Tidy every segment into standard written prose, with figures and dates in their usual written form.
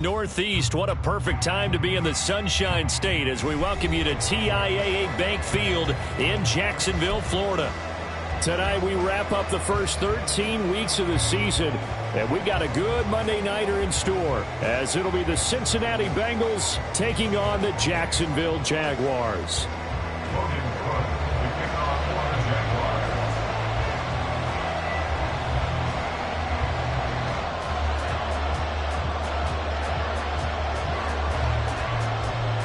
Northeast, what a perfect time to be in the Sunshine State as we welcome you to TIAA Bank Field in Jacksonville, Florida. Tonight we wrap up the first 13 weeks of the season, and we've got a good Monday nighter in store as it'll be the Cincinnati Bengals taking on the Jacksonville Jaguars.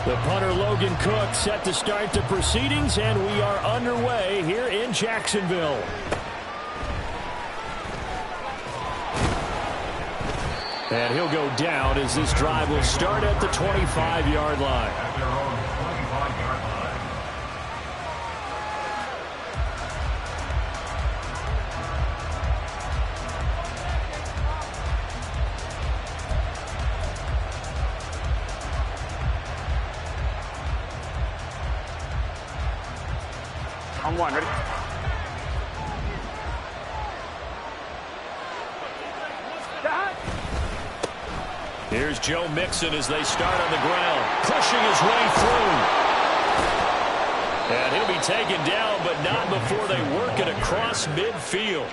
The punter Logan Cook set to start the proceedings, and we are underway here in Jacksonville. And he'll go down as this drive will start at the 25-yard line. On one, ready? Here's Joe Mixon as they start on the ground, pushing his way through. And he'll be taken down, but not before they work it across midfield.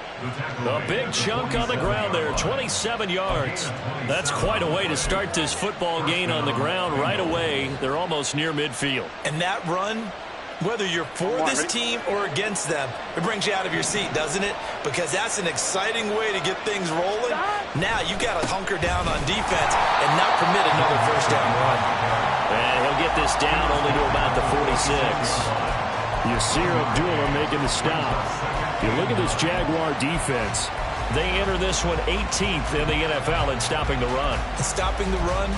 A big chunk on the ground there, 27 yards. That's quite a way to start this football game on the ground right away. They're almost near midfield. And that run, whether you're for this team or against them, it brings you out of your seat, doesn't it? Because that's an exciting way to get things rolling. Now you've got to hunker down on defense and not permit another first down run. And he'll get this down only to about the 46. Yasir Abdullah making the stop. You look at this Jaguar defense. They enter this one 18th in the NFL in stopping the run. And stopping the run,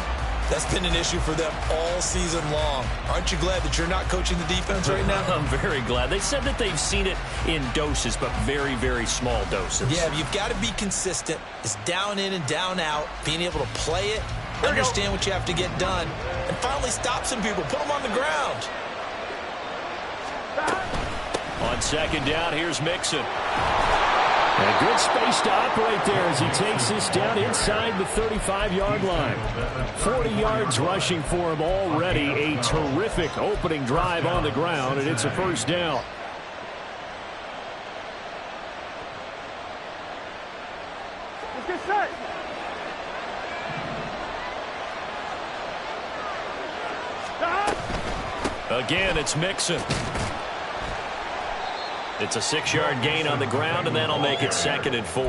that's been an issue for them all season long. Aren't you glad that you're not coaching the defense right now? I'm very glad. They said that they've seen it in doses, but very, very small doses. Yeah, you've got to be consistent. It's down in and down out, being able to play it, understand what you have to get done, and finally stop some people, put them on the ground. On second down, here's Mixon. And a good space to operate there as he takes this down inside the 35-yard line. 40 yards rushing for him already. A terrific opening drive on the ground, and it's a first down. Again, it's Mixon. It's a 6-yard gain on the ground, and that'll make it 2nd and 4.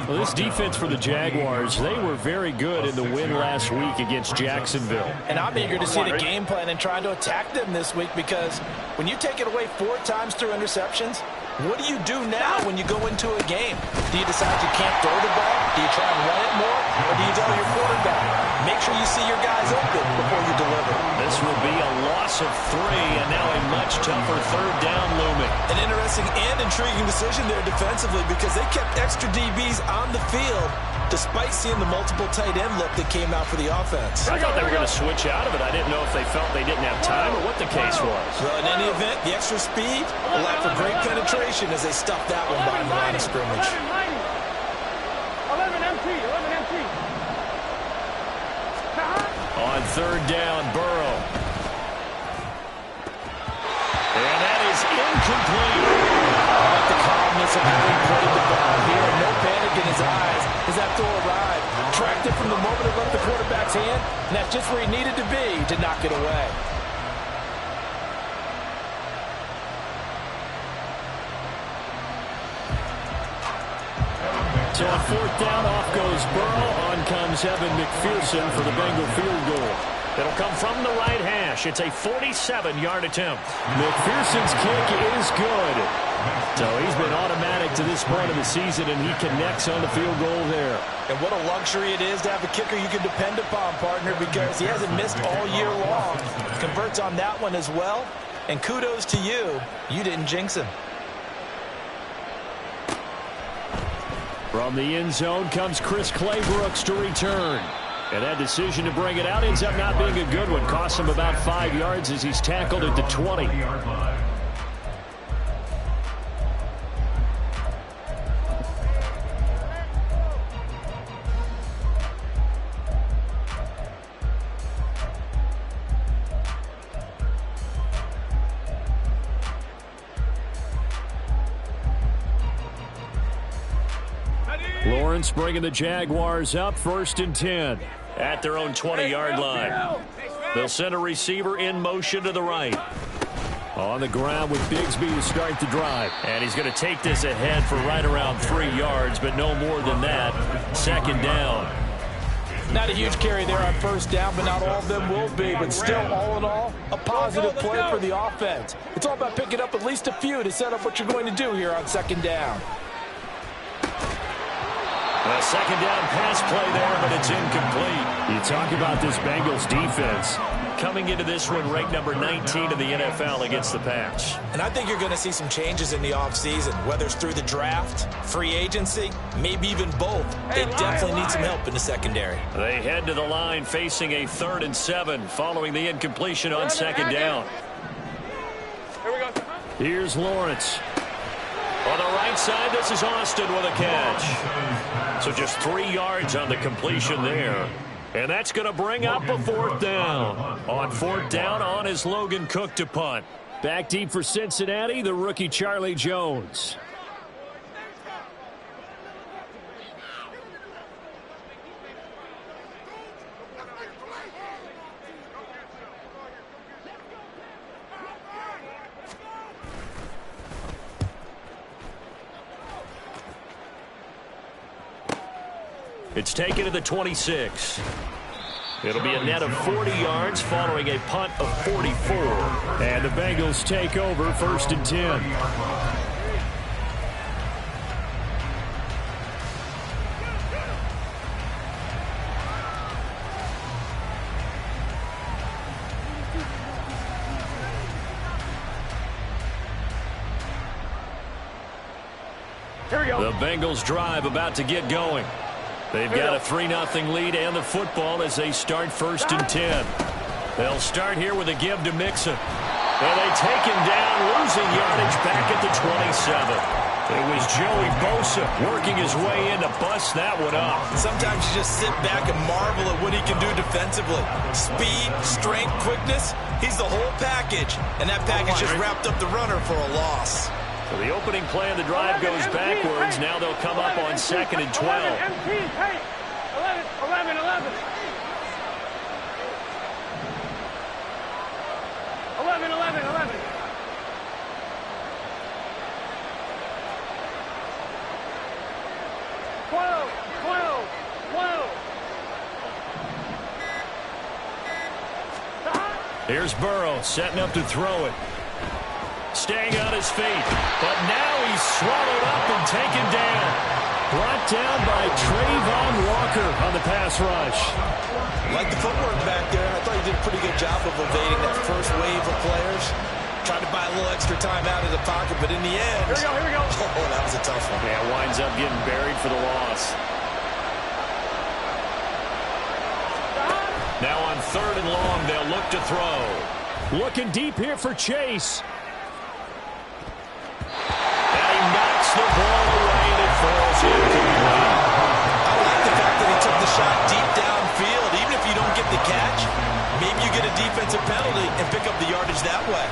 Well, this defense for the Jaguars, they were very good in the win last week against Jacksonville. And I'm eager to see the game plan and trying to attack them this week, because when you take it away 4 times through interceptions, what do you do now when you go into a game? Do you decide you can't throw the ball? Do you try and run it more? Or do you tell your quarterback, make sure you see your guys open before you deliver? This will be a loss of 3, and now a much tougher 3rd down looming. An interesting and intriguing decision there defensively, because they kept extra DBs on the field despite seeing the multiple tight end look that came out for the offense. I thought they were going to switch out of it. I didn't know if they felt they didn't have time or what the case was. Well, in any event, the extra speed allowed for great penetration as they stuffed that one behind the line of scrimmage. 11 MT. On 3rd down, Burrow. And that is incomplete. I like the calmness of having played the ball here. No panic in his eyes as that throw arrived. Tracked it from the moment it left the quarterback's hand, and that's just where he needed to be to knock it away. So on 4th down, off goes Burrow. On comes Evan McPherson for the Bengal field goal. It'll come from the right hash. It's a 47-yard attempt. McPherson's kick is good. So he's been automatic to this point of the season, and he connects on the field goal there. And what a luxury it is to have a kicker you can depend upon, partner, because he hasn't missed all year long. Converts on that one as well. And kudos to you. You didn't jinx him. From the end zone comes Chris Claybrooks to return. And that decision to bring it out ends up not being a good one. Costs him about 5 yards as he's tackled at the 20. Lawrence bringing the Jaguars up 1st and 10 at their own 20-yard line. They'll send a receiver in motion to the right. On the ground with Bigsby to start the drive. And he's going to take this ahead for right around 3 yards, but no more than that. 2nd down. Not a huge carry there on 1st down, but not all of them will be. But still, all in all, a positive play for the offense. It's all about picking up at least a few to set up what you're going to do here on 2nd down. A 2nd down pass play there, but it's incomplete. You talk about this Bengals defense coming into this one ranked number 19 in the NFL against the pass. And I think you're going to see some changes in the offseason, whether it's through the draft, free agency, maybe even both. They definitely need some help in the secondary. They head to the line facing a 3rd and 7 following the incompletion on 2nd down. Here we go. Here's Lawrence. On the right side, this is Austin with a catch. So just 3 yards on the completion there. And that's going to bring up a 4th down. On 4th down, on is Logan Cook to punt. Back deep for Cincinnati, the rookie Charlie Jones. It's taken to the 26. It'll be a net of 40 yards following a punt of 44. And the Bengals take over 1st and 10. Here we go. The Bengals drive about to get going. They've got a 3-0 lead and the football as they start 1st and 10. They'll start here with a give to Mixon. And they take him down, losing yardage back at the 27. It was Joey Bosa working his way in to bust that one up. Sometimes you just sit back and marvel at what he can do defensively. Speed, strength, quickness, he's the whole package. And that package just wrapped up the runner for a loss. So the opening play of the drive goes backwards. Now they'll come up on 2nd and 12. 11. Here's Burrow setting up to throw it. Staying on his feet. But now he's swallowed up and taken down. Brought down by Trayvon Walker on the pass rush. Like the footwork back there. I thought he did a pretty good job of evading that first wave of players. Tried to buy a little extra time out of the pocket, but in the end... Here we go. Oh, that was a tough one. Yeah, winds up getting buried for the loss. Now on 3rd and long, they'll look to throw. Looking deep here for Chase. And he knocks the ball away and it falls incomplete. I like the fact that he took the shot deep downfield. Even if you don't get the catch, maybe you get a defensive penalty and pick up the yardage that way.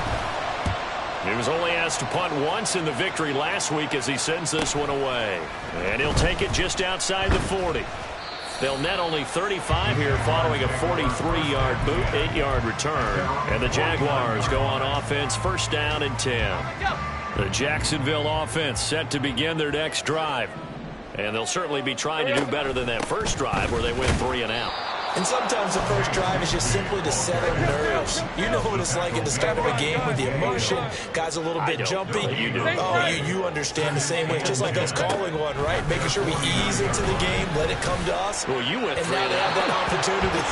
He was only asked to punt once in the victory last week as he sends this one away. And he'll take it just outside the 40. They'll net only 35 here following a 43-yard boot, 8-yard return. And the Jaguars go on offense 1st down and 10. The Jacksonville offense set to begin their next drive. And they'll certainly be trying to do better than that first drive where they went 3 and out. And sometimes the first drive is just simply to set up nerves. You know what it's like at the start of a game with the emotion. Guys a little bit jumpy. You do. Oh, you understand the same way. It's just like us calling one, right? Making sure we ease into the game, let it come to us. Well, you went 3 and now and they have out. that opportunity.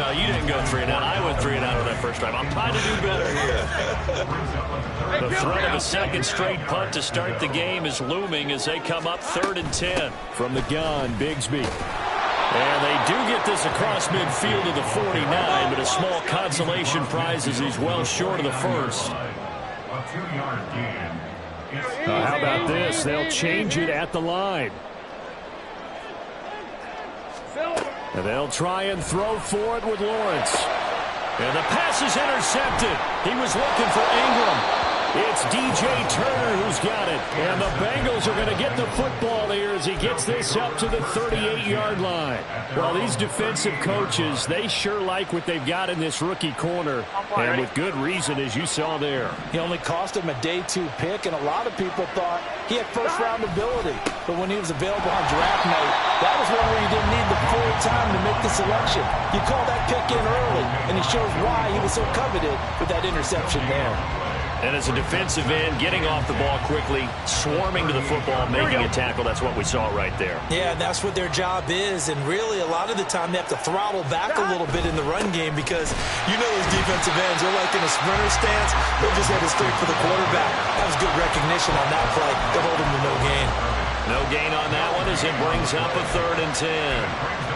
No, you didn't go 3 and out. I went 3 and out on that first drive. I'm trying to do better here. The threat of a second straight punt to start the game is looming as they come up 3rd and 10. From the gun, Bigsby. And they do get this across midfield to the 49, but a small consolation prize as he's well short of the first. How about this? They'll change it at the line. And they'll try and throw for it with Lawrence. And the pass is intercepted. He was looking for Ingram. It's DJ Turner who's got it. And the Bengals are going to get the football here as he gets this up to the 38-yard line. Well, these defensive coaches, they sure like what they've got in this rookie corner. And with good reason, as you saw there. He only cost him a day 2 pick, and a lot of people thought he had first-round ability. But when he was available on draft night, that was one where you didn't need the full time to make the selection. You call that pick in early, and he shows why he was so coveted with that interception there. And as a defensive end, getting off the ball quickly, swarming to the football, making a tackle, that's what we saw right there. Yeah, that's what their job is. And really, a lot of the time, they have to throttle back a little bit in the run game because you know those defensive ends, they're like in a sprinter stance. They're just headed straight for the quarterback. That was good recognition on that play. They'll hold him to no gain. No gain on that one as it brings up a 3rd and 10.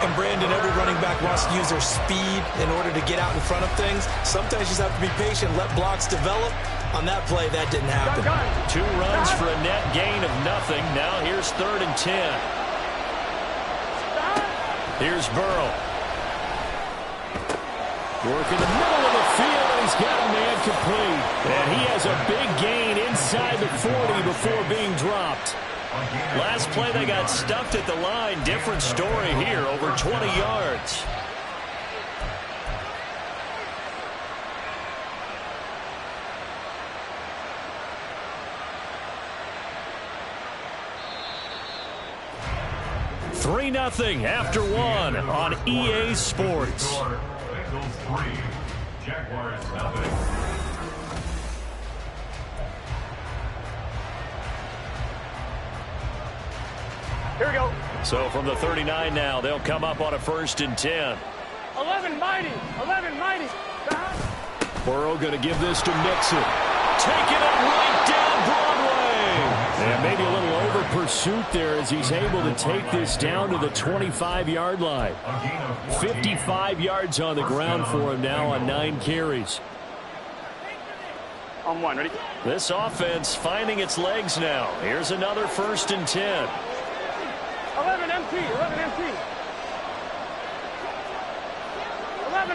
And, Brandon, every running back wants to use their speed in order to get out in front of things. Sometimes you just have to be patient, let blocks develop. On that play, that didn't happen. 2 runs for a net gain of nothing. Now here's 3rd and 10. Here's Burrow. Working the middle of the field, and he's got a man complete. And he has a big gain inside the 40 before being dropped. Last play, they got stuffed at the line. Different story here, over 20 yards. Three 3-0 after 1 on EA Sports. Bengals 3, Jaguars 0. Here we go. So from the 39 now, they'll come up on a 1st and 10. 11 mighty. 11 mighty. Burrow going to give this to Mixon. Taking it right down Broadway. And maybe a little over pursuit there as he's able to take this down to the 25-yard line. 55 yards on the ground for him now on 9 carries. On 1, ready? This offense finding its legs now. Here's another 1st and 10. 11 MT. 11 MT. 11.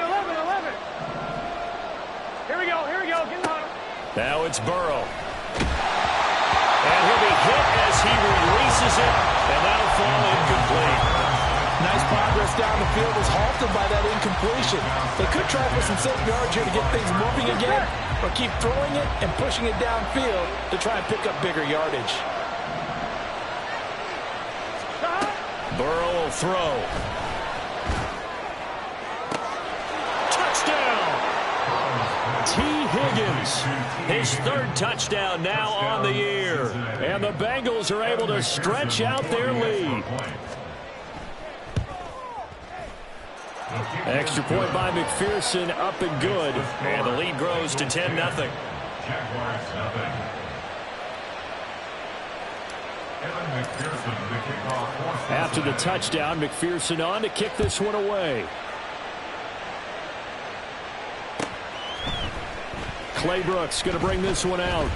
Here we go. Get in the huddle. Now it's Burrow. And he'll be hit as he releases it, and that'll fall incomplete. Nice progress down the field was halted by that incompletion. They could try for some safe yards here to get things moving again, or keep throwing it and pushing it downfield to try and pick up bigger yardage. Burrow will throw. Touchdown! T. Higgins, his 3rd touchdown now on the year. And the Bengals are able to stretch out their lead. Extra point by McPherson, up and good. And the lead grows to 10-0. Jaguars 0. After the touchdown, McPherson on to kick this one away. Clay Brooks going to bring this one out.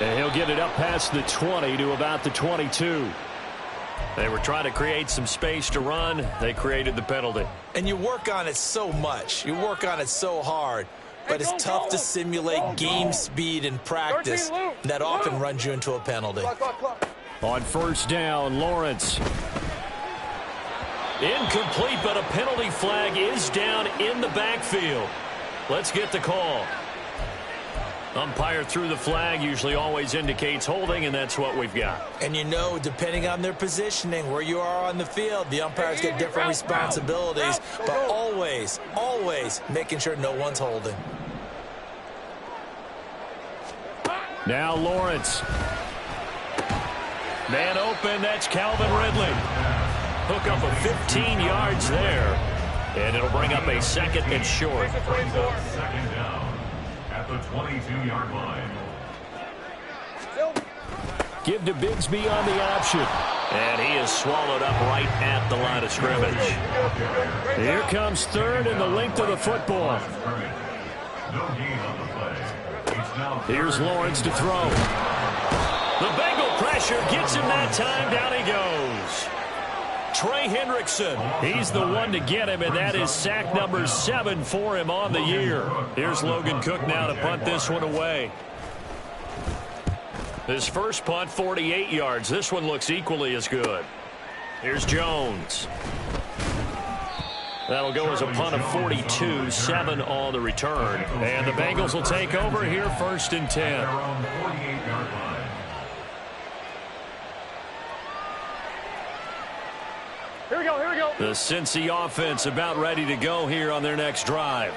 And he'll get it up past the 20 to about the 22. They were trying to create some space to run. They created the penalty. And you work on it so much. You work on it so hard. But it's tough to simulate game speed in practice. That often runs you into a penalty. On 1st down, Lawrence. Incomplete, but a penalty flag is down in the backfield. Let's get the call. Umpire threw the flag, usually always indicates holding, and that's what we've got. And you know, depending on their positioning, where you are on the field, the umpires get different responsibilities, but always, always making sure no one's holding. Now Lawrence. Man open, that's Calvin Ridley. Hook up of 15 yards there, and it'll bring up a 2nd and short. 2nd down at the 22-yard line. Give to Bigsby on the option. And he is swallowed up right at the line of scrimmage. Here comes 3rd and the length of the football. No gain on the play. Here's Lawrence to throw. The Bengal pressure gets him that time. Down he goes. Trey Hendrickson, he's the one to get him, and that is sack number 7 for him on the year. Here's Logan Cook now to punt this one away. His first punt, 48 yards. This one looks equally as good. Here's Jones. That'll go as a punt of 42, 7 on the return. And the Bengals will take over here, 1st and 10. Here we go, here we go. The Cincy offense about ready to go here on their next drive.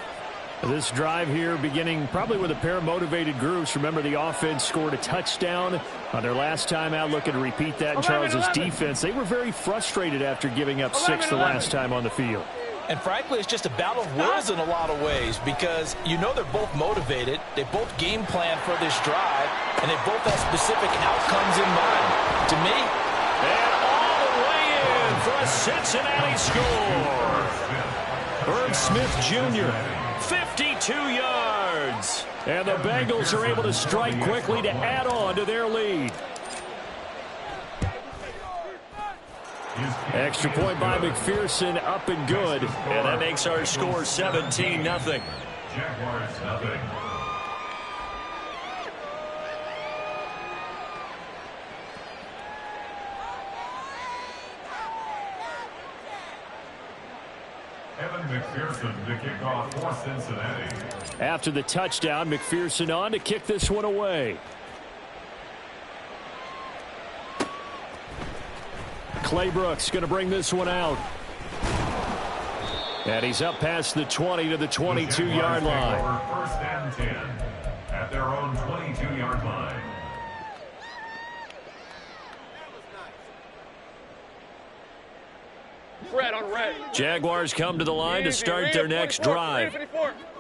This drive here beginning probably with a pair of motivated groups. Remember, the offense scored a touchdown on their last time out, looking to repeat that in Charles' defense. They were very frustrated after giving up 6 the last time on the field. And frankly, it's just a battle of wills in a lot of ways because you know they're both motivated. They both game plan for this drive, and they both have specific outcomes in mind. To me, and all the way in for a Cincinnati score. Herb Smith Jr., 52 yards. And the Bengals are able to strike quickly to add on to their lead. Extra point by McPherson, up and good. And that makes our score 17-0. Jaguars 0. Evan McPherson to kick off for Cincinnati. After the touchdown, McPherson on to kick this one away. Claybrooks going to bring this one out. And he's up past the 20 to the 22-yard line. 1st and 10 at their own 22-yard line. Red on red. Jaguars come to the line to start their next drive.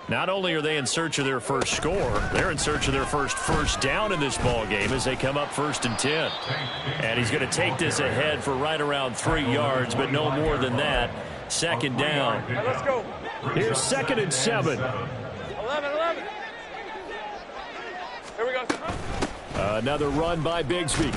Not only are they in search of their first score, they're in search of their first down in this ball game as they come up 1st and 10. And he's going to take this ahead for right around 3 yards, but no more than that. 2nd down. Right, let's go. Here's 2nd and 7. 11. Here we go. Another run by Bigsby.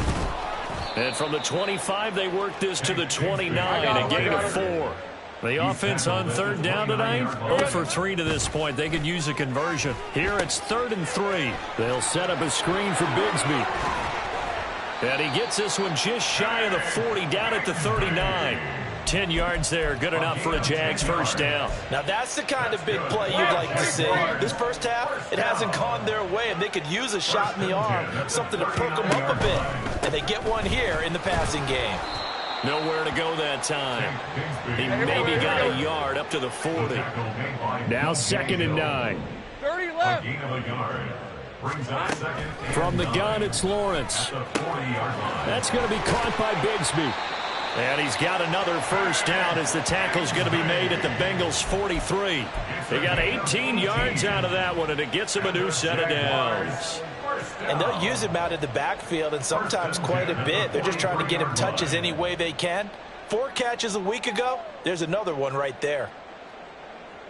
And from the 25, they work this to the 29, a gain of 4. The offense on 3rd down tonight, 0 for 3 to this point. They could use a conversion. Here it's 3rd and 3. They'll set up a screen for Bigsby. And he gets this one just shy of the 40, down at the 39. 10 yards there, good enough for a Jags first down. now that's the kind of big play you'd like to see. This first half, it hasn't gone their way, and they could use a shot in the arm, something to perk them up a bit. And they get one here in the passing game. Nowhere to go that time. He maybe got a yard up to the 40. Now 2nd and 9. 30 left. Gain of a yard. Brings up 2nd. From the gun, it's Lawrence. At the 40-yard line. That's going to be caught by Bigsby. And he's got another first down as the tackle's going to be made at the Bengals 43. They got 18 yards out of that one, and it gets him a new set of downs. And they'll use him out in the backfield, and sometimes quite a bit. They're just trying to get him touches any way they can. 4 catches a week ago. There's another one right there.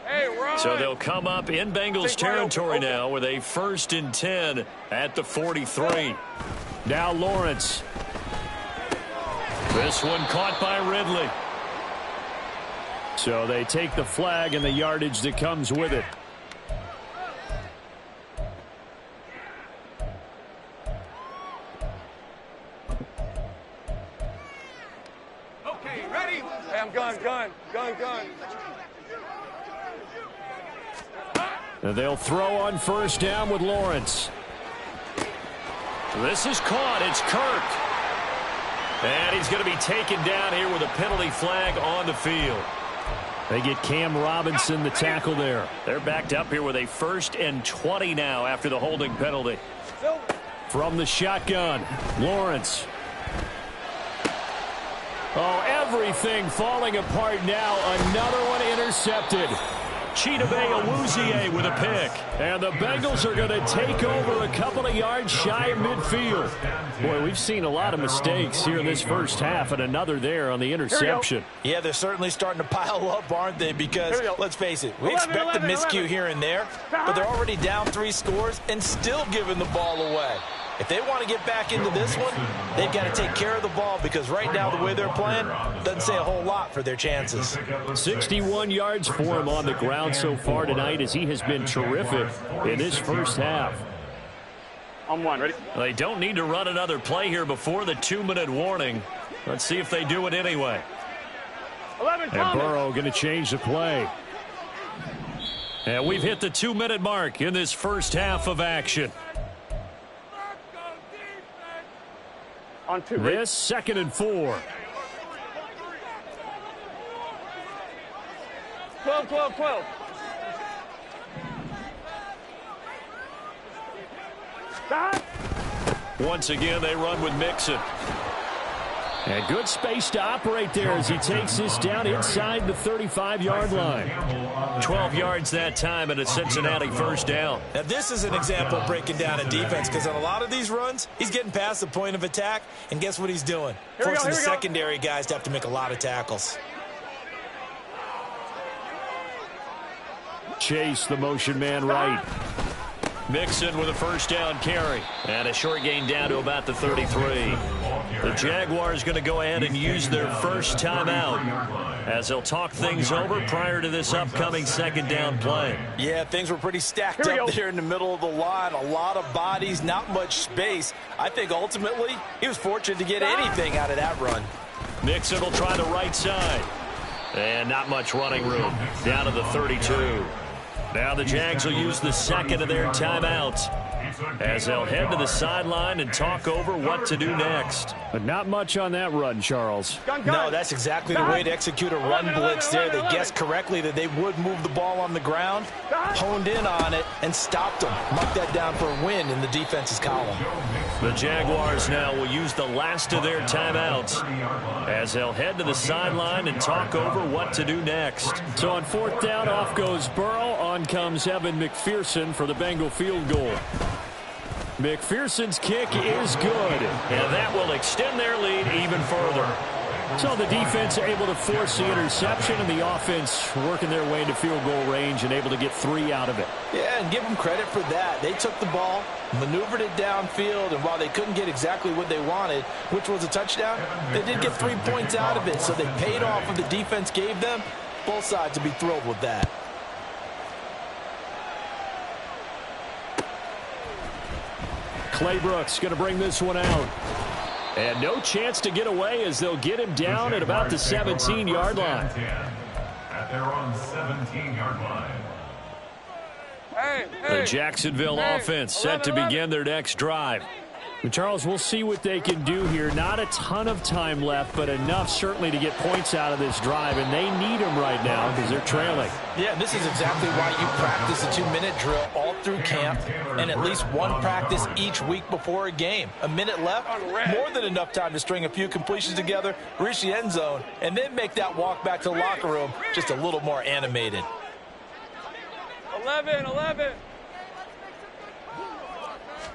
Hey, run. So they'll come up in Bengals territory now with a 1st and 10 at the 43. Now Lawrence. This one caught by Ridley. So they take the flag and the yardage that comes with it. Okay, ready? Hey, I'm gun. And they'll throw on 1st down with Lawrence. This is caught. It's Kirk. And he's going to be taken down here with a penalty flag on the field. They get Cam Robinson, the tackle there. They're backed up here with a 1st and 20 now after the holding penalty. From the shotgun, Lawrence. Oh, everything falling apart now. Another one intercepted. Chidobe Awuzie with a pick. And the Bengals are going to take over a couple of yards shy of midfield. Boy, we've seen a lot of mistakes here in this first half, and another there on the interception. Yeah, they're certainly starting to pile up, aren't they? Because, let's face it, we expect a miscue here and there, but they're already down 3 scores and still giving the ball away. If they want to get back into this one, they've got to take care of the ball because right now the way they're playing doesn't say a whole lot for their chances. 61 yards for him on the ground so far tonight as he has been terrific in this first half. On one, ready? They don't need to run another play here before the 2-minute warning. Let's see if they do it anyway. 11, And Burrow going to change the play. And we've hit the 2-minute mark in this first half of action. On two, ready? This 2nd and 4. 12. Stop. Once again, they run with Mixon. And good space to operate there as he takes this down inside the 35-yard line. 12 yards that time and a Cincinnati first down. Now, this is an example of breaking down a defense because on a lot of these runs, he's getting past the point of attack, and guess what he's doing? Forcing the secondary guys to have to make a lot of tackles. Chase, the motion man right. Mixon with a first down carry. And a short gain down to about the 33. The Jaguars going to go ahead and use their first timeout as they'll talk things over prior to this upcoming 2nd down play. Yeah, things were pretty stacked up there in the middle of the line. A lot of bodies, not much space. I think ultimately he was fortunate to get anything out of that run. Mixon will try the right side. And not much running room. Down to the 32. Now the Jags will use the 2nd of their timeouts as they'll head to the sideline and talk over what to do next. But not much on that run, Charles. No, that's exactly the way to execute a run blitz there. They guessed correctly that they would move the ball on the ground, honed in on it, and stopped them. Mark that down for a win in the defense's column. The Jaguars now will use the last of their timeouts as they'll head to the sideline and talk over what to do next. So on 4th down, off goes Burrow. On comes Evan McPherson for the Bengal field goal. McPherson's kick is good, and that will extend their lead even further. So the defense able to force the interception, and the offense working their way into field goal range and able to get 3 out of it. Yeah, and give them credit for that. They took the ball, maneuvered it downfield, and while they couldn't get exactly what they wanted, which was a touchdown, they did get 3 points out of it, so they paid off what the defense gave them. Both sides would be thrilled with that. Claybrooks going to bring this one out. And no chance to get away as they'll get him down at about the 17-yard line. At their own 17-yard line. The Jacksonville offense set to begin their next drive. And Charles, we'll see what they can do here. Not a ton of time left, but enough certainly to get points out of this drive, and they need them right now because they're trailing. Yeah, this is exactly why you practice a 2-minute drill all through camp and at least one practice each week before a game. A minute left, more than enough time to string a few completions together, reach the end zone, and then make that walk back to the locker room just a little more animated. 11.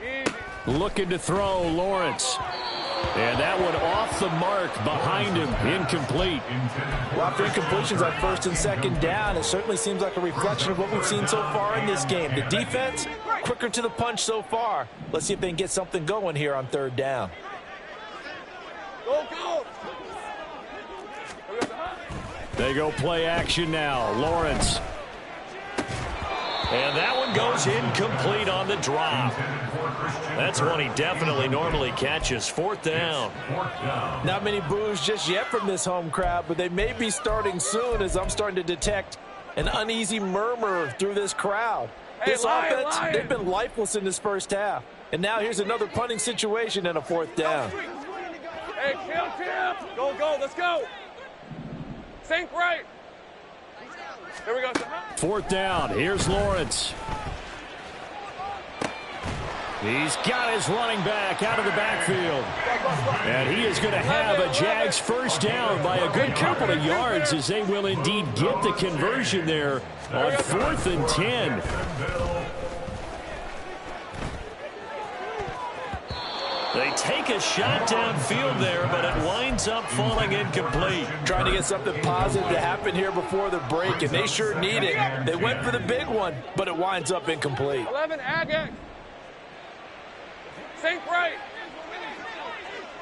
Easy. Looking to throw, Lawrence. And that one off the mark behind him, incomplete. Well, after incompletions on 1st and 2nd down, it certainly seems like a reflection of what we've seen so far in this game. The defense, quicker to the punch so far. Let's see if they can get something going here on 3rd down. Go. They go play action now. Lawrence. And that one goes incomplete on the drop. That's one he definitely normally catches. 4th down. Not many boos just yet from this home crowd, but they may be starting soon as I'm starting to detect an uneasy murmur through this crowd. This offense, they've been lifeless in this first half. And now here's another punting situation and a 4th down. Hey, chill. Go, let's go. Sink right. Here we go. 4th down. Here's Lawrence. He's got his running back out of the backfield. And he is going to have a Jags first down by a good couple of yards as they will indeed get the conversion there on 4th and 10. They take a shot downfield there, but it winds up falling incomplete. Trying to get something positive to happen here before the break, and they sure need it. They went for the big one, but it winds up incomplete. 11, Agate. Sink right.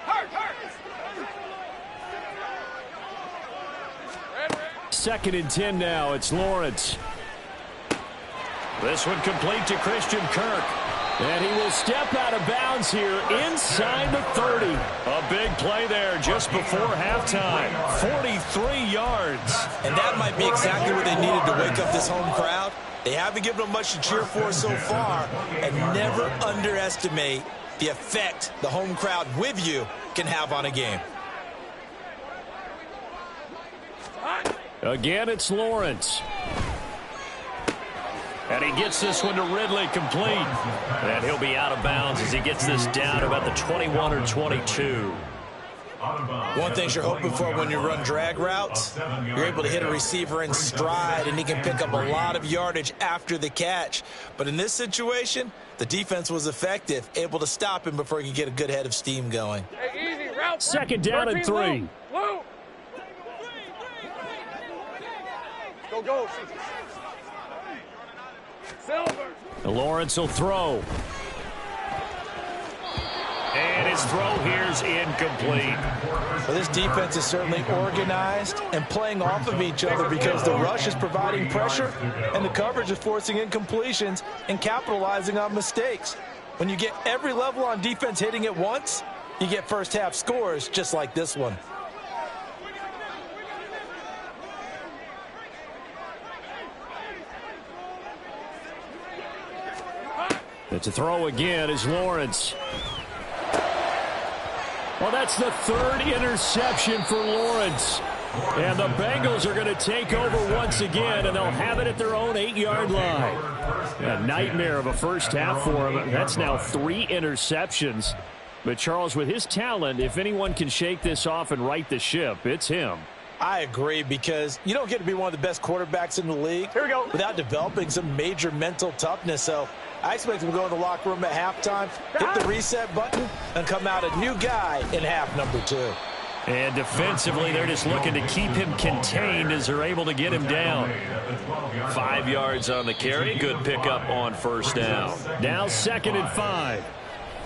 Hurt. 2nd and 10 now. It's Lawrence. This one complete to Christian Kirk. And he will step out of bounds here inside the 30. A big play there just before halftime. 43 yards. And that might be exactly what they needed to wake up this home crowd. They haven't given them much to cheer for so far. And never underestimate the effect the home crowd with you can have on a game. Again, it's Lawrence. And he gets this one to Ridley complete. And he'll be out of bounds as he gets this down about the 21 or 22. One thing you're hoping for when you run drag routes, you're able to hit a receiver in stride, and he can pick up a lot of yardage after the catch. But in this situation, the defense was effective, able to stop him before he could get a good head of steam going. Second down and 3. Go. Lawrence will throw. And his throw here's incomplete. Well, this defense is certainly organized and playing off of each other because the rush is providing pressure and the coverage is forcing incompletions and capitalizing on mistakes. When you get every level on defense hitting at once, you get first half scores just like this one. It's a throw again is Lawrence. Well, that's the third interception for Lawrence. And the Bengals are going to take over once again, and they'll have it at their own 8-yard line. A nightmare of a first half for him. That's now 3 interceptions. But, Charles, with his talent, if anyone can shake this off and right the ship, it's him. I agree, because you don't get to be one of the best quarterbacks in the league without developing some major mental toughness. So I expect him to go in the locker room at halftime, hit the reset button, and come out a new guy in half number 2. And defensively, they're just looking to keep him contained as they're able to get him down. 5 yards on the carry. Good pickup on first down. Now 2nd and 5.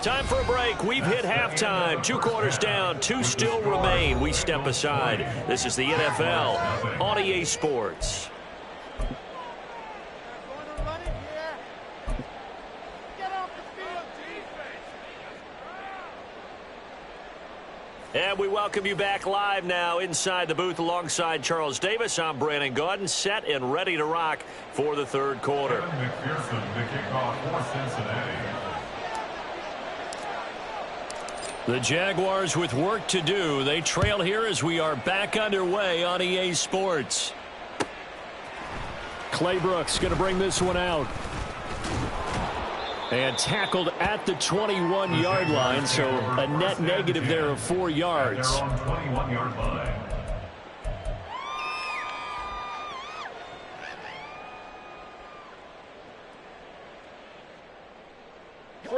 Time for a break. We've hit halftime. 2 quarters down. 2 still remain. We step aside. This is the NFL on EA Sports. And we welcome you back live now inside the booth alongside Charles Davis. I'm Brandon Gaudin, set and ready to rock for the third quarter. The Jaguars with work to do. They trail here as we are back underway on EA Sports. Claybrooks going to bring this one out. And tackled at the 21-yard line, so a net negative there of 4 yards.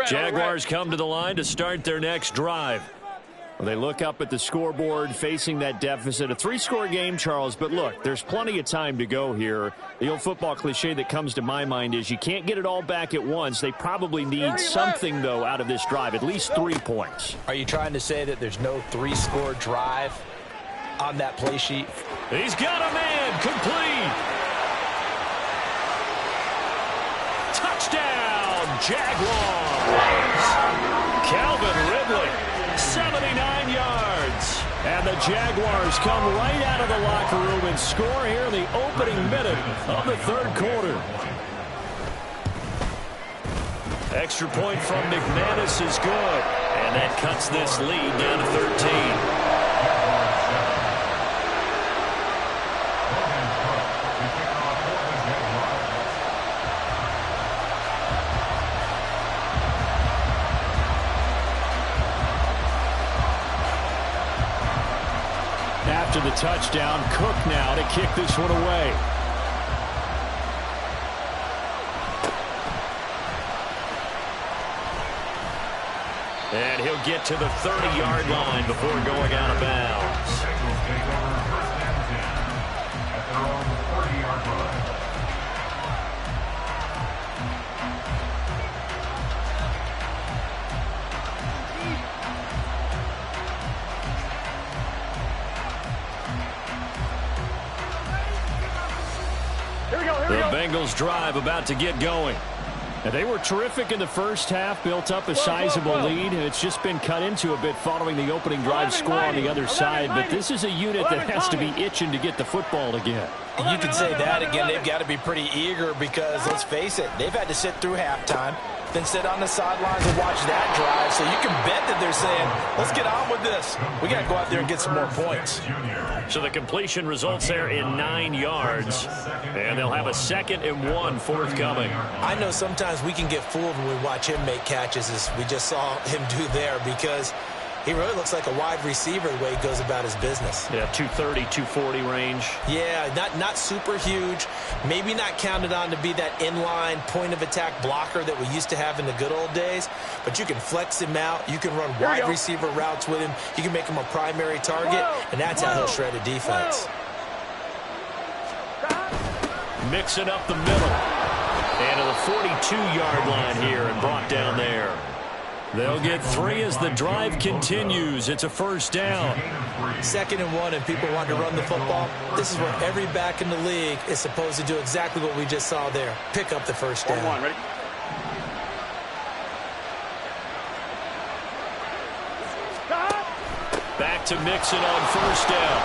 Jaguars come to the line to start their next drive. Well, they look up at the scoreboard facing that deficit. A 3-score game, Charles, but look, there's plenty of time to go here. The old football cliche that comes to my mind is you can't get it all back at once. They probably need something, though, out of this drive, at least 3 points. Are you trying to say that there's no 3-score drive on that play sheet? He's got a man complete. Touchdown, Jaguars. Calvin Ridley. 79 yards. And the Jaguars come right out of the locker room and score here in the opening minute of the third quarter. Extra point from McManus is good. And that cuts this lead down to 13. After the touchdown, Cook now to kick this one away. And he'll get to the 30-yard line before going out of bounds. The Bengals drive about to get going. And they were terrific in the first half, built up a sizable lead, and it's just been cut into a bit following the opening drive score on the other side. But this is a unit that has to be itching to get the football again. You can say that again. They've got to be pretty eager because, let's face it, they've had to sit through halftime, then sit on the sidelines and watch that drive. So you can bet that they're saying, let's get on with this. We got to go out there and get some more points. So the completion results there in 9 yards, and they'll have a 2nd and 1 forthcoming. I know sometimes we can get fooled when we watch him make catches, as we just saw him do there, because he really looks like a wide receiver the way he goes about his business. Yeah, 230, 240 range. Yeah, not super huge. Maybe not counted on to be that inline point-of-attack blocker that we used to have in the good old days. But you can flex him out. You can run wide receiver routes with him. You can make him a primary target, and that's how he'll shred a defense. Mixing up the middle. And to the 42-yard line here and brought down there. They'll get 3 as the drive continues. It's a first down. 2nd and 1, and people want to run the football. This is where every back in the league is supposed to do exactly what we just saw there. Pick up the first down. 1-1, ready? Back to Mixon on first down.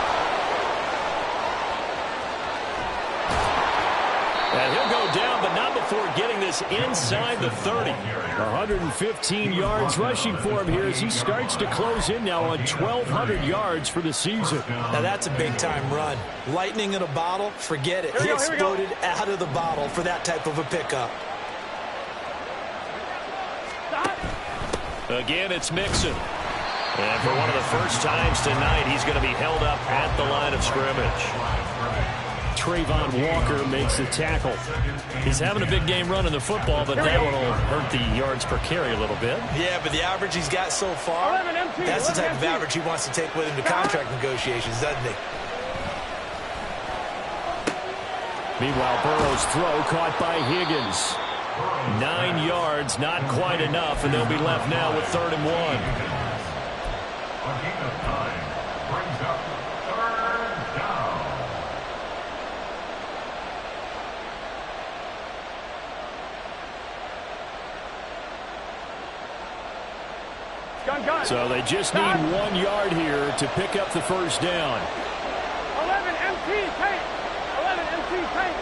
And he'll go down, but not before getting this inside the 30. 115 yards rushing for him here as he starts to close in now on 1,200 yards for the season. Now that's a big-time run. Lightning in a bottle, forget it. He exploded out of the bottle for that type of a pickup. Again, it's Mixon. And for one of the first times tonight, he's going to be held up at the line of scrimmage. Trayvon Walker makes the tackle. He's having a big game running the football, but that one will hurt the yards per carry a little bit. Yeah, but the average he's got so far, that's the type of average he wants to take with him to contract negotiations, doesn't he? Meanwhile, Burrow's throw caught by Higgins. 9 yards, not quite enough, and they'll be left now with 3rd and 1. A gain of 9 brings up 3rd down. So they just need 1 yard here to pick up the first down. 11 MT paint. 11 MT paint.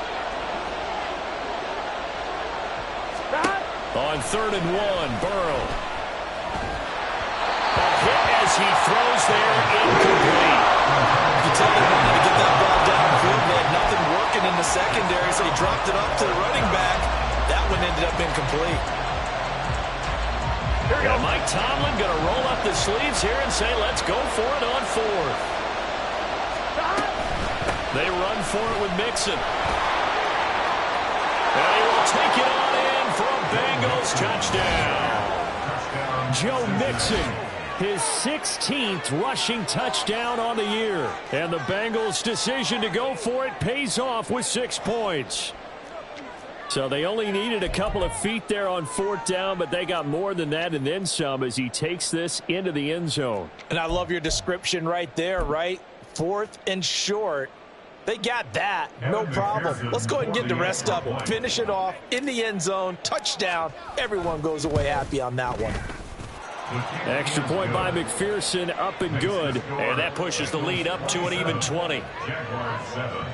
On 3rd and 1, Burrow. A hit as he throws there, incomplete. You can tell they wanted to get that ball downfield. They had nothing working in the secondary, so he dropped it up to the running back. That one ended up incomplete. Well, Mike Tomlin going to roll up the sleeves here and say, let's go for it on 4th. They run for it with Mixon. And he will take it on in for a Bengals touchdown. Joe Mixon, his 16th rushing touchdown on the year. And the Bengals' decision to go for it pays off with 6 points. So they only needed a couple of feet there on 4th down, but they got more than that and then some as he takes this into the end zone. And I love your description right there, right? 4th and short. They got that. No problem. Let's go ahead and get the rest of it. Finish it off in the end zone. Touchdown. Everyone goes away happy on that one. Extra point by McPherson, up and good. And that pushes the lead up to an even 20. Jaguars 7.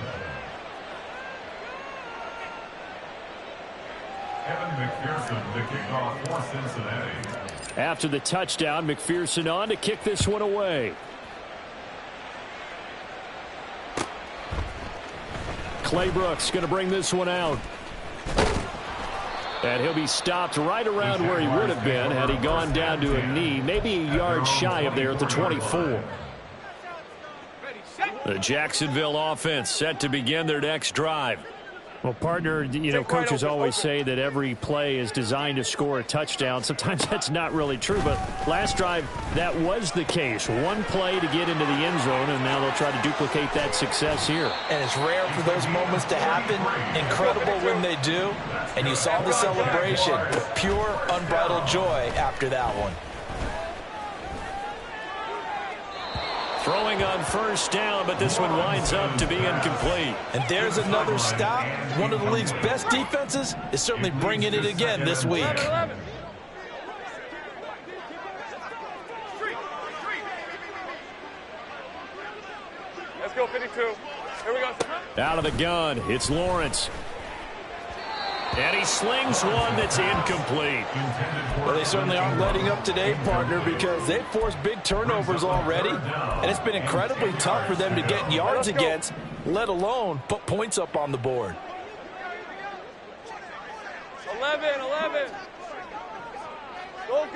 Evan McPherson to kick off for Cincinnati. After the touchdown, McPherson on to kick this one away. Clay Brooks going to bring this one out. And he'll be stopped right around where he would have been had he gone down to a knee, maybe a yard shy of there at the 24. The Jacksonville offense set to begin their next drive. Well, partner, you know, coaches always say that every play is designed to score a touchdown. Sometimes that's not really true, but last drive, that was the case. One play to get into the end zone, and now they'll try to duplicate that success here. And it's rare for those moments to happen. Incredible when they do. And you saw the celebration with pure, unbridled joy after that one. Throwing on first down, but this one winds up to be incomplete. And there's another stop. One of the league's best defenses is certainly bringing it again this week. 11. Let's go, 52. Here we go. Out of the gun, it's Lawrence. And he slings one that's incomplete. Well, they certainly aren't letting up today, partner, because they've forced big turnovers already. And it's been incredibly tough for them to get yards against, let alone put points up on the board. 11. Go.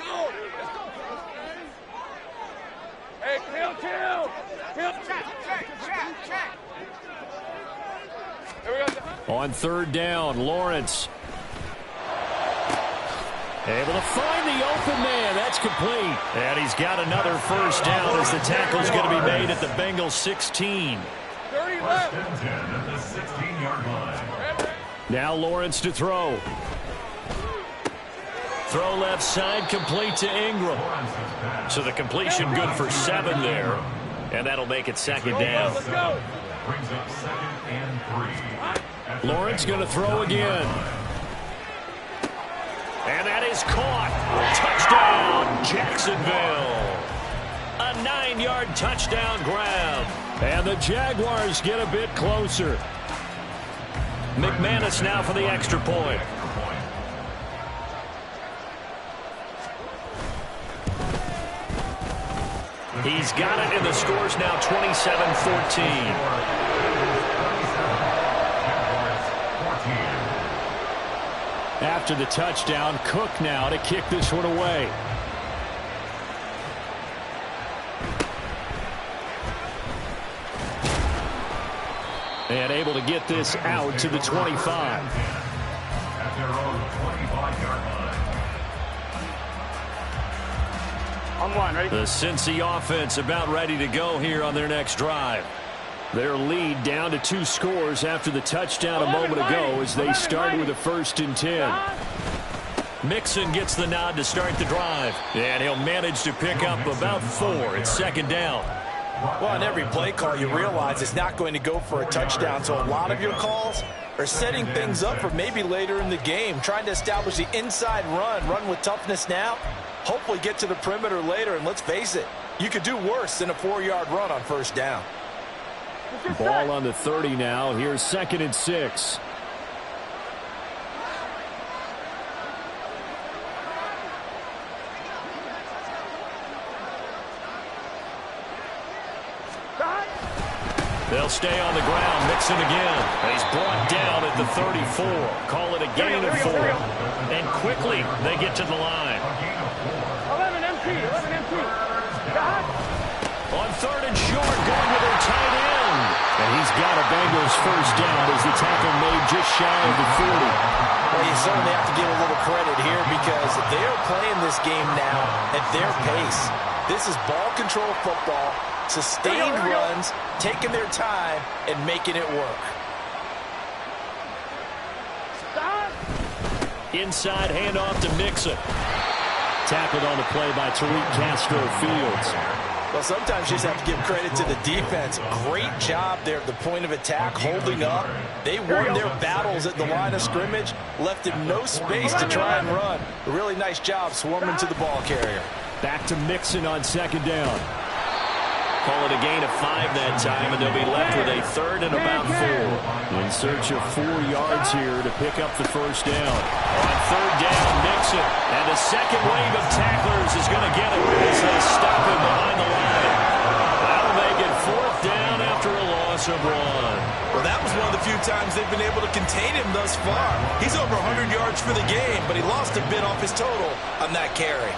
Hey, kill. Check. Here we go. On third down, Lawrence. Able to find the open man. That's complete. And he's got another first down as the tackle's going to be made at the Bengals 16. 30 First left. and 10 at the 16-yard line. Now Lawrence to throw. Throw left side, complete to Ingram. So the completion good for 7 there. And that'll make it second down. Let's go. Brings up 2nd and 3. Lawrence going to throw again. And that is caught. Touchdown, Jacksonville. A 9-yard touchdown grab. And the Jaguars get a bit closer. McManus now for the extra point. He's got it, and the score's now 27-14. After the touchdown, Cook now to kick this one away. And able to get this out to the 25. At their own 25-yard line. On one, ready? The Cincy offense about ready to go here on their next drive. Their lead down to 2 scores after the touchdown a moment ago as they start with a 1st and 10. Mixon gets the nod to start the drive. And he'll manage to pick up about 4. It's second down. Well, on every play call, you realize it's not going to go for a touchdown. So a lot of your calls are setting things up for maybe later in the game, trying to establish the inside run with toughness now, hopefully get to the perimeter later. And let's face it, you could do worse than a 4-yard run on first down. Ball on the 30 now. Here's 2nd and 6. They'll stay on the ground. Mixon again. He's brought down at the 34. Call it a gain of 4. And quickly they get to the line. 11 empty. On 3rd and short, going with their tight end. And he's got a Bengals first down as the tackle made just shy of the 40. Well, you certainly have to give a little credit here because they are playing this game now at their pace. This is ball control football, sustained runs, taking their time, and making it work. Inside handoff to Mixon. Tackled on the play by Tariq Castro-Fields. Well, sometimes you just have to give credit to the defense. Great job there at the point of attack, holding up. They won their battles at the line of scrimmage, left him no space to try and run. A really nice job swarming to the ball carrier. Back to Mixon on 2nd down. Call it a gain of 5 that time, and they'll be left with a 3rd and about 4. In search of 4 yards here to pick up the first down. On 3rd down, Mixon. And the second wave of tacklers is going to get him as they stop him behind the line. That'll make it 4th down after a loss of 1. Well, that was one of the few times they've been able to contain him thus far. He's over 100 yards for the game, but he lost a bit off his total on that carry.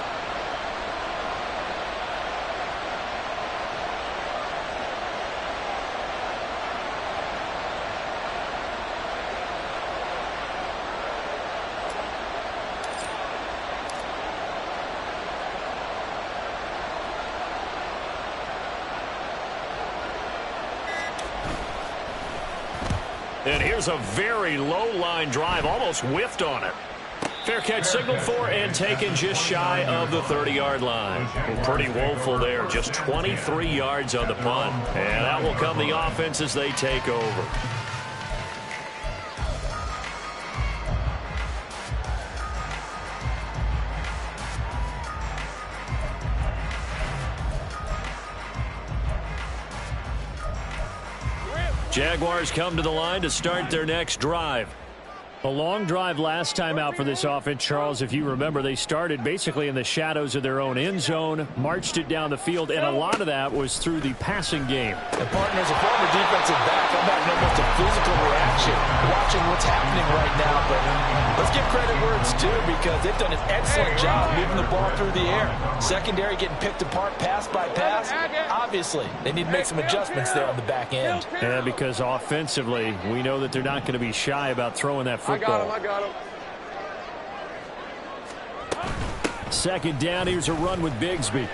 And here's a very low line drive, almost whiffed on it. Fair catch signaled for and taken just shy of the 30-yard line. Well, pretty woeful there. Just 23 yards on the punt. And out will come the offense as they take over. Jaguars come to the line to start their next drive. A long drive last time out for this offense, Charles. If you remember, they started basically in the shadows of their own end zone, marched it down the field, and a lot of that was through the passing game. And partner, as a former defensive back, I'm having almost a physical reaction watching what's happening right now. But let's give credit where it's due because they've done an excellent job moving the ball through the air. Secondary getting picked apart pass by pass. Obviously, they need to make some adjustments there on the back end. Yeah, because offensively, we know that they're not going to be shy about throwing that football. I got him. Second down, here's a run with Bigsby.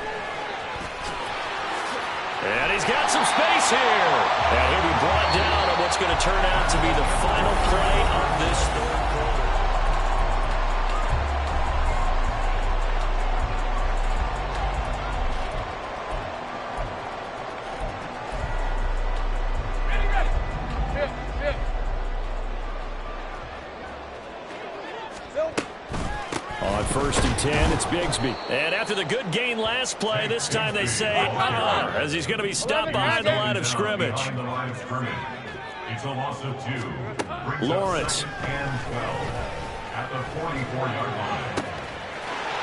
And he's got some space here. And he'll be brought down on what's going to turn out to be the final play of this third quarter. On 1st and 10, it's Bigsby. And after the good gain last play, this time they say, as he's going to be stopped behind the line of scrimmage. It's a loss of 2. Lawrence. And 12 at the 44-yard line.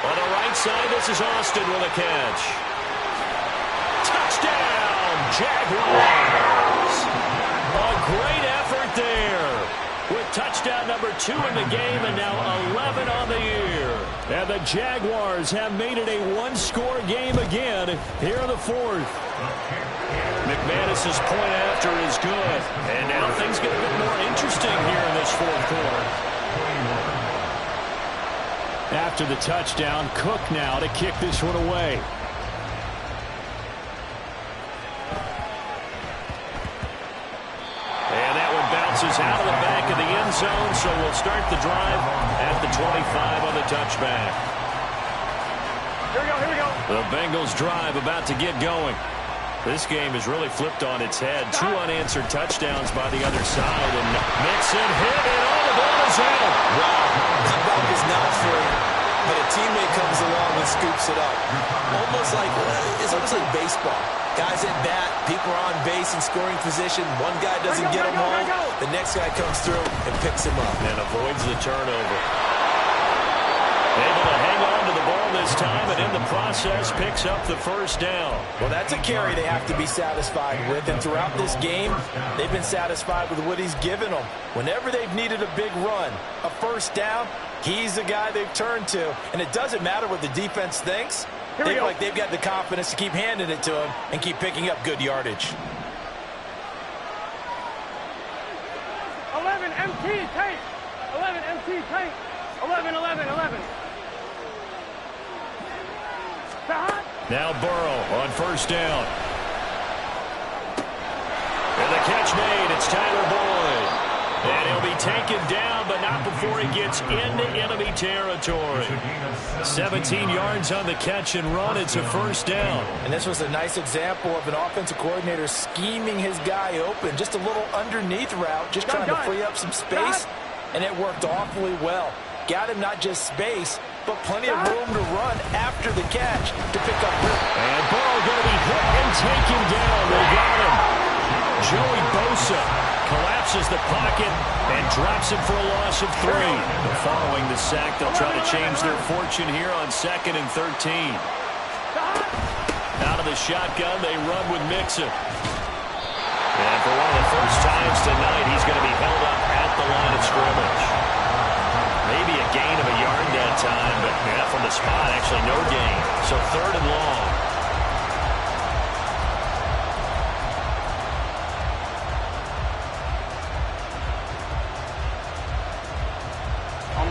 On the right side, this is Austin with a catch. Touchdown, Jaguars. A great effort there. With touchdown number 2 in the game and now 11 on the year. And the Jaguars have made it a one-score game again here in the 4th. McManus's point after is good. And now things get a bit more interesting here in this 4th quarter. After the touchdown, Cook now to kick this one away. And that one bounces out of the back of the end zone, so we'll start the drive at the 25 on the touchback. Here we go. The Bengals drive about to get going. This game is really flipped on its head. 2 unanswered touchdowns by the other side, and Mixon hit, and all the ball is out. Wow, that ball is not free, but a teammate comes along and scoops it up. It's almost like baseball. Guys at bat, people are on base in scoring position. One guy doesn't get him home. The next guy comes through and picks him up. And avoids the turnover. Able to hang on to the ball this time, and in the process picks up the first down. Well, that's a carry they have to be satisfied with. And throughout this game, they've been satisfied with what he's given them. Whenever they've needed a big run, a first down, he's the guy they've turned to. And it doesn't matter what the defense thinks. They feel like they've got the confidence to keep handing it to him and keep picking up good yardage. 11 MT tank. 11 MT tank. 11. Now Burrow on first down. And the catch made. It's Tyler Boyd. And he'll be taken down, but not before he gets into enemy territory. 17 yards on the catch and run. It's a first down. And this was a nice example of an offensive coordinator scheming his guy open. Just a little underneath route, just trying to free up some space. And it worked awfully well. Got him not just space, but plenty of room to run after the catch to pick up room. And Burrow going to be hit and taken down. They got him. Joey Bosa collapses the pocket and drops him for a loss of 3. But following the sack, they'll try to change their fortune here on 2nd and 13. Out of the shotgun, they run with Mixon. And for one of the first times tonight, he's going to be held up at the line of scrimmage. Maybe a gain of a yard that time, but from the spot, actually no gain. So 3rd and long.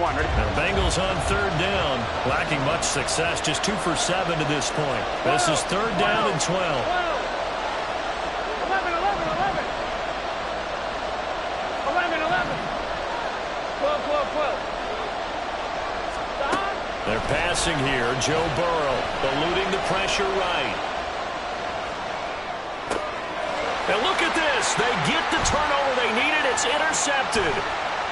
The Bengals on 3rd down, lacking much success, just 2 for 7 to this point. This is 3rd down and 12. 11. 12. They're passing here. Joe Burrow eluding the pressure right. And look at this. They get the turnover they needed. It's intercepted.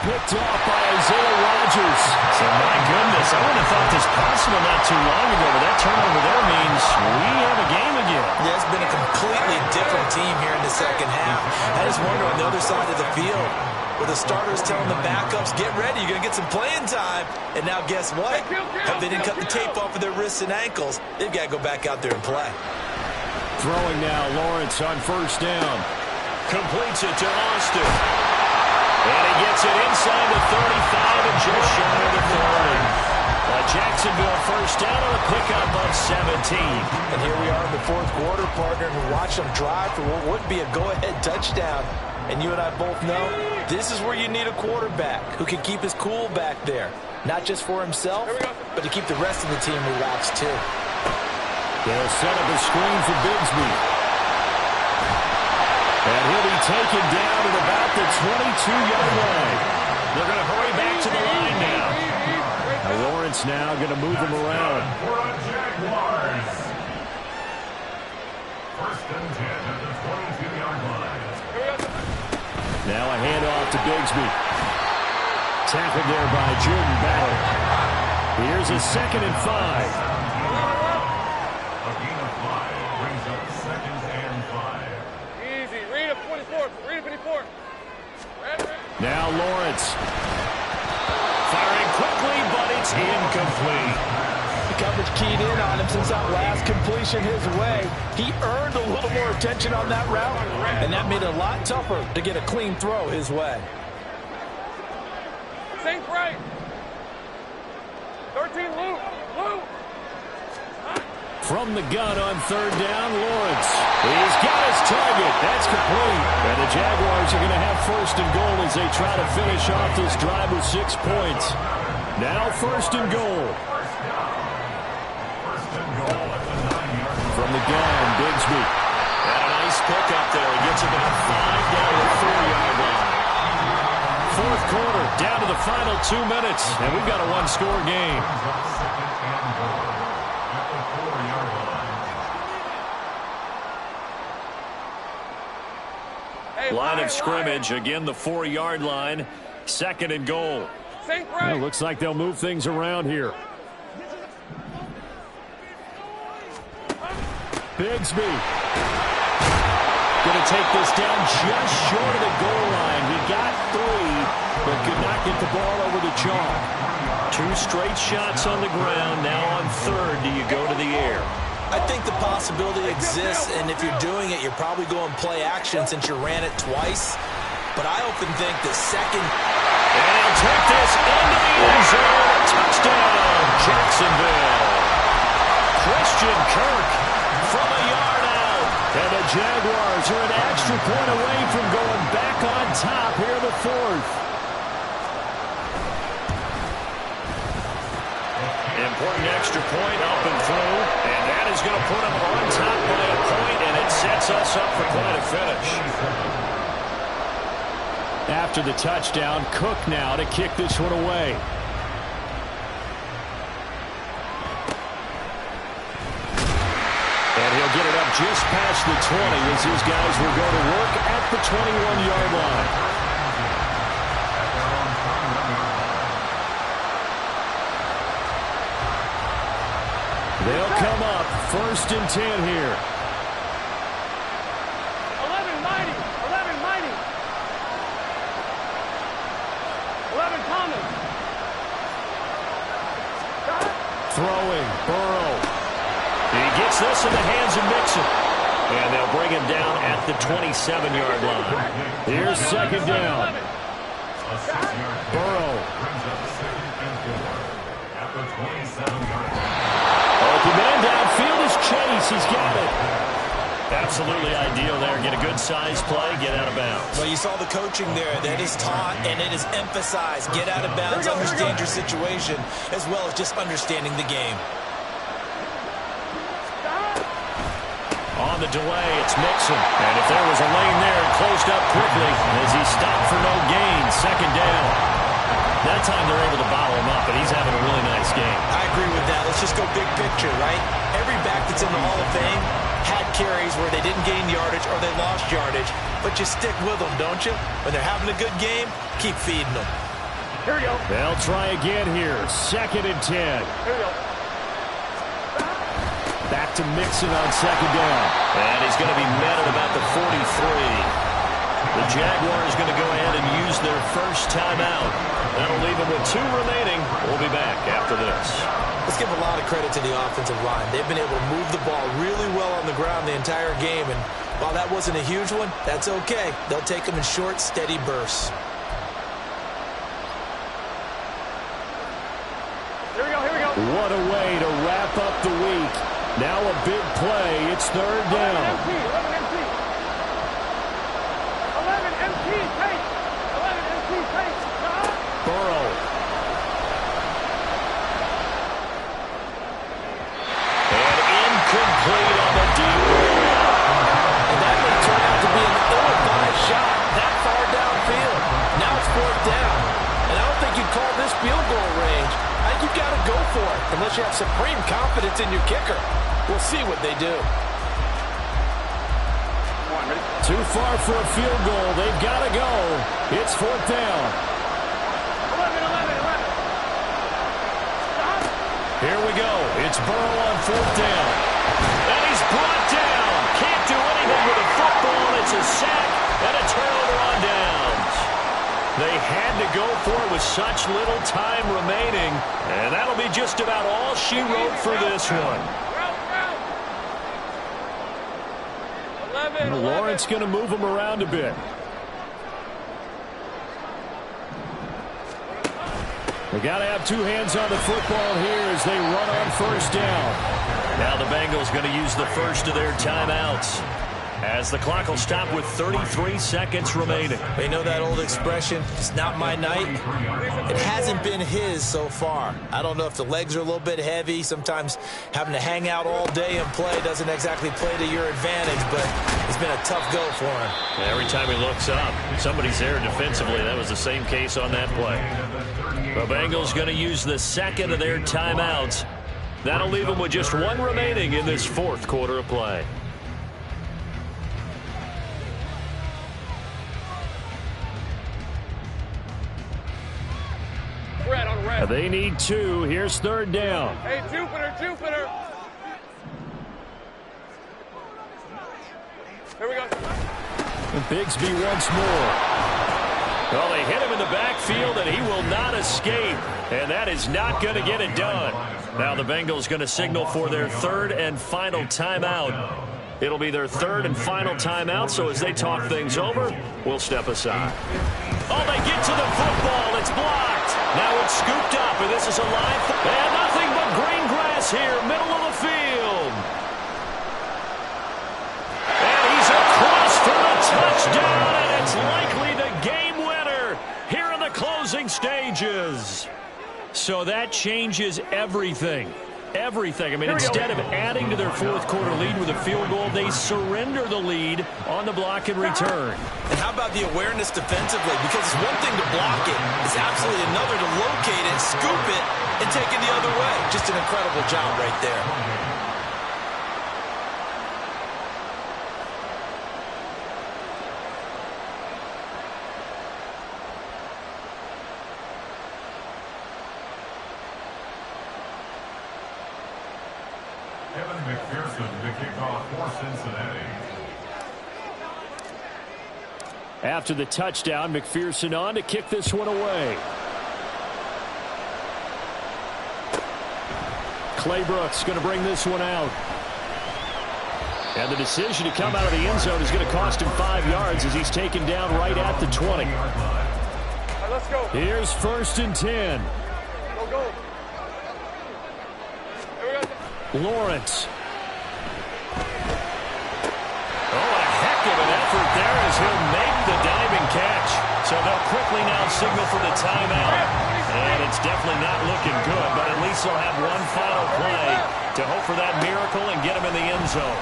Picked off by Isaiah Rodgers. So, my goodness, I wouldn't have thought this possible not too long ago, but that turnover there means we have a game again. Yeah, it's been a completely different team here in the second half. I just wonder on the other side of the field, where the starters telling the backups, get ready, you're going to get some playing time. And now guess what? If they didn't cut the tape off of their wrists and ankles, they've got to go back out there and play. Throwing now, Lawrence on first down. Completes it to Austin. And he gets it inside the 35 and just shy of the 30. Jacksonville first down on a pickup of 17. And here we are in the fourth quarter, partner, and watch them drive for what would be a go-ahead touchdown. And you and I both know this is where you need a quarterback who can keep his cool back there. Not just for himself, but to keep the rest of the team relaxed too. They'll set up a screen for Bigsby. And he'll be taken down at about the 22-yard line. They're going to hurry back to the line now. Lawrence now going to move them around. Jaguars. First and 10 at the 22-yard line. Now a handoff to Bigsby. Tackled there by Jordan Battle. Here's a 2nd and 5. A gain of 5 brings up 2nd and 5. Easy. Read it, 24. Read it, 24. Now Lawrence. Firing quickly, but it's incomplete. The coverage keyed in on him since that last completion his way. He earned a little more attention on that route, and that made it a lot tougher to get a clean throw his way. Sink right. 13, Luke. Luke. From the gun on third down, Lawrence. He's got his target. That's complete. And the Jaguars are going to have first and goal as they try to finish off this drive with 6 points. Now first and goal. From the gun, Bigsby. And a nice pickup there. He gets about 5 down to the 4-yard line. Fourth quarter, down to the final 2 minutes. And we've got a one-score game. Line of scrimmage, again the 4-yard line. 2nd and goal. Well, looks like they'll move things around here. Bigsby. Going to take this down just short of the goal line. He got 3, but could not get the ball over the chalk. 2 straight shots on the ground. Now on third, do you go to the air? I think the possibility exists, and if you're doing it, you're probably going play action since you ran it twice. But I often think the second... And he'll take this into the end zone. Touchdown, Jacksonville. Christian Kirk from a yard out. And the Jaguars are an extra point away from going back on top here in the fourth. Important extra point up and through. And that is going to put them on top by a point, and it sets us up for quite a finish. After the touchdown, Cook now to kick this one away. And he'll get it up just past the 20 as his guys will go to work at the 21-yard line. They'll come up 1st and 10 here. 11, mighty. 11, mighty. 11, Thomas. Throwing, Burrow. He gets this in the hands of Mixon. And they'll bring him down at the 27-yard line. Here's 2nd down. Burrow. Open man downfield is Chase. He's got it. Absolutely ideal there. Get a good size play, get out of bounds. Well, you saw the coaching there. That is taught and it is emphasized. Get out of bounds, understand your situation, as well as just understanding the game. On the delay, it's Mixon. And if there was a lane there, it closed up quickly as he stopped for no gain. 2nd down. That time they're able to bottle him up, and he's having a really nice game. I agree with that. Let's just go big picture, right? Every back that's in the Hall of Fame had carries where they didn't gain yardage or they lost yardage, but you stick with them, don't you? When they're having a good game, keep feeding them. Here we go. They'll try again here. 2nd and 10. Here we go. Back to Mixon on 2nd down. And he's going to be met at about the 43. The Jaguars going to go ahead and use their first timeout. That'll leave them with 2 remaining. We'll be back after this. Let's give a lot of credit to the offensive line. They've been able to move the ball really well on the ground the entire game. And while that wasn't a huge one, that's okay. They'll take them in short, steady bursts. Here we go, here we go. What a way to wrap up the week. Now a big play. It's 3rd down. 11 MT. 11 MT, take. 11 MT, take. Burrow. And incomplete on the deep ball. And that may turn out to be an ill-advised shot that far downfield. Now it's 4th down. And I don't think you'd call this field goal range. I think you've got to go for it unless you have supreme confidence in your kicker. We'll see what they do. Too far for a field goal. They've got to go. It's 4th down. 11. Here we go. It's Burrow on 4th down. And he's brought down. Can't do anything with a football. It's a sack and a turnover on downs. They had to go for it with such little time remaining. And that'll be just about all she wrote for this one. Lawrence going to move him around a bit. They got to have 2 hands on the football here as they run on 1st down. Now the Bengals going to use the first of their timeouts, as the clock will stop with 33 seconds remaining. They know that old expression, it's not my night. It hasn't been his so far. I don't know if the legs are a little bit heavy. Sometimes having to hang out all day and play doesn't exactly play to your advantage, but it's been a tough go for him. Every time he looks up, somebody's there defensively. That was the same case on that play. The Bengals going to use the 2nd of their timeouts. That'll leave them with just 1 remaining in this 4th quarter of play. They need 2. Here's 3rd down. Hey, Jupiter. Here we go. And Bigsby once more. Well, they hit him in the backfield, and he will not escape. And that is not going to get it done. Now the Bengals going to signal for their 3rd and final timeout. It'll be their 3rd and final timeout, so as they talk things over, we'll step aside. Oh, they get to the football. It's blocked. Now it's scooped up, and this is a live. And nothing but green grass here, middle of the field. And he's across for the touchdown, and it's likely the game winner here in the closing stages. So that changes everything. Everything. I mean, instead of adding to their 4th quarter lead with a field goal, they surrender the lead on the block and return. And how about the awareness defensively? Because it's one thing to block it. It's absolutely another to locate it, scoop it, and take it the other way. Just an incredible job right there. McPherson to kick off for Cincinnati. After the touchdown, McPherson on to kick this one away. Clay Brooks going to bring this one out. And the decision to come out of the end zone is going to cost him 5 yards as he's taken down right at the 20. Right, let's go. Here's 1st and 10. Go. Lawrence. Oh, a heck of an effort there as he'll make the diving catch. So they'll quickly now signal for the timeout. And it's definitely not looking good, but at least they'll have one final play to hope for that miracle and get him in the end zone.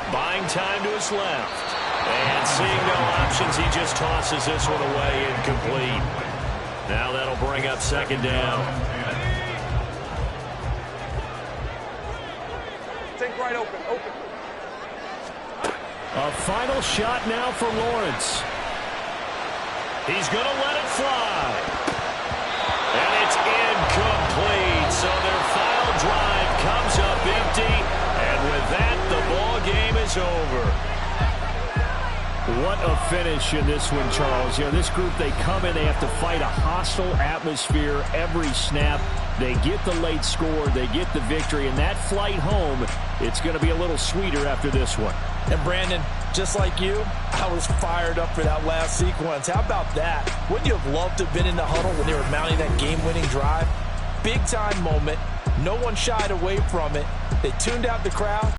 Buying time to his left. And seeing no options, he just tosses this one away incomplete. Now that'll bring up second down. Take right open. A final shot now for Lawrence. He's going to let it fly. And it's incomplete. So their final drive comes up empty. And with that, the ball game is over. What a finish in this one, Charles. You know, this group, they come in, they have to fight a hostile atmosphere every snap. They get the late score, they get the victory, and that flight home, it's going to be a little sweeter after this one. And Brandon, just like you, I was fired up for that last sequence. How about that? Wouldn't you have loved to have been in the huddle when they were mounting that game-winning drive? Big-time moment. No one shied away from it. They tuned out the crowd.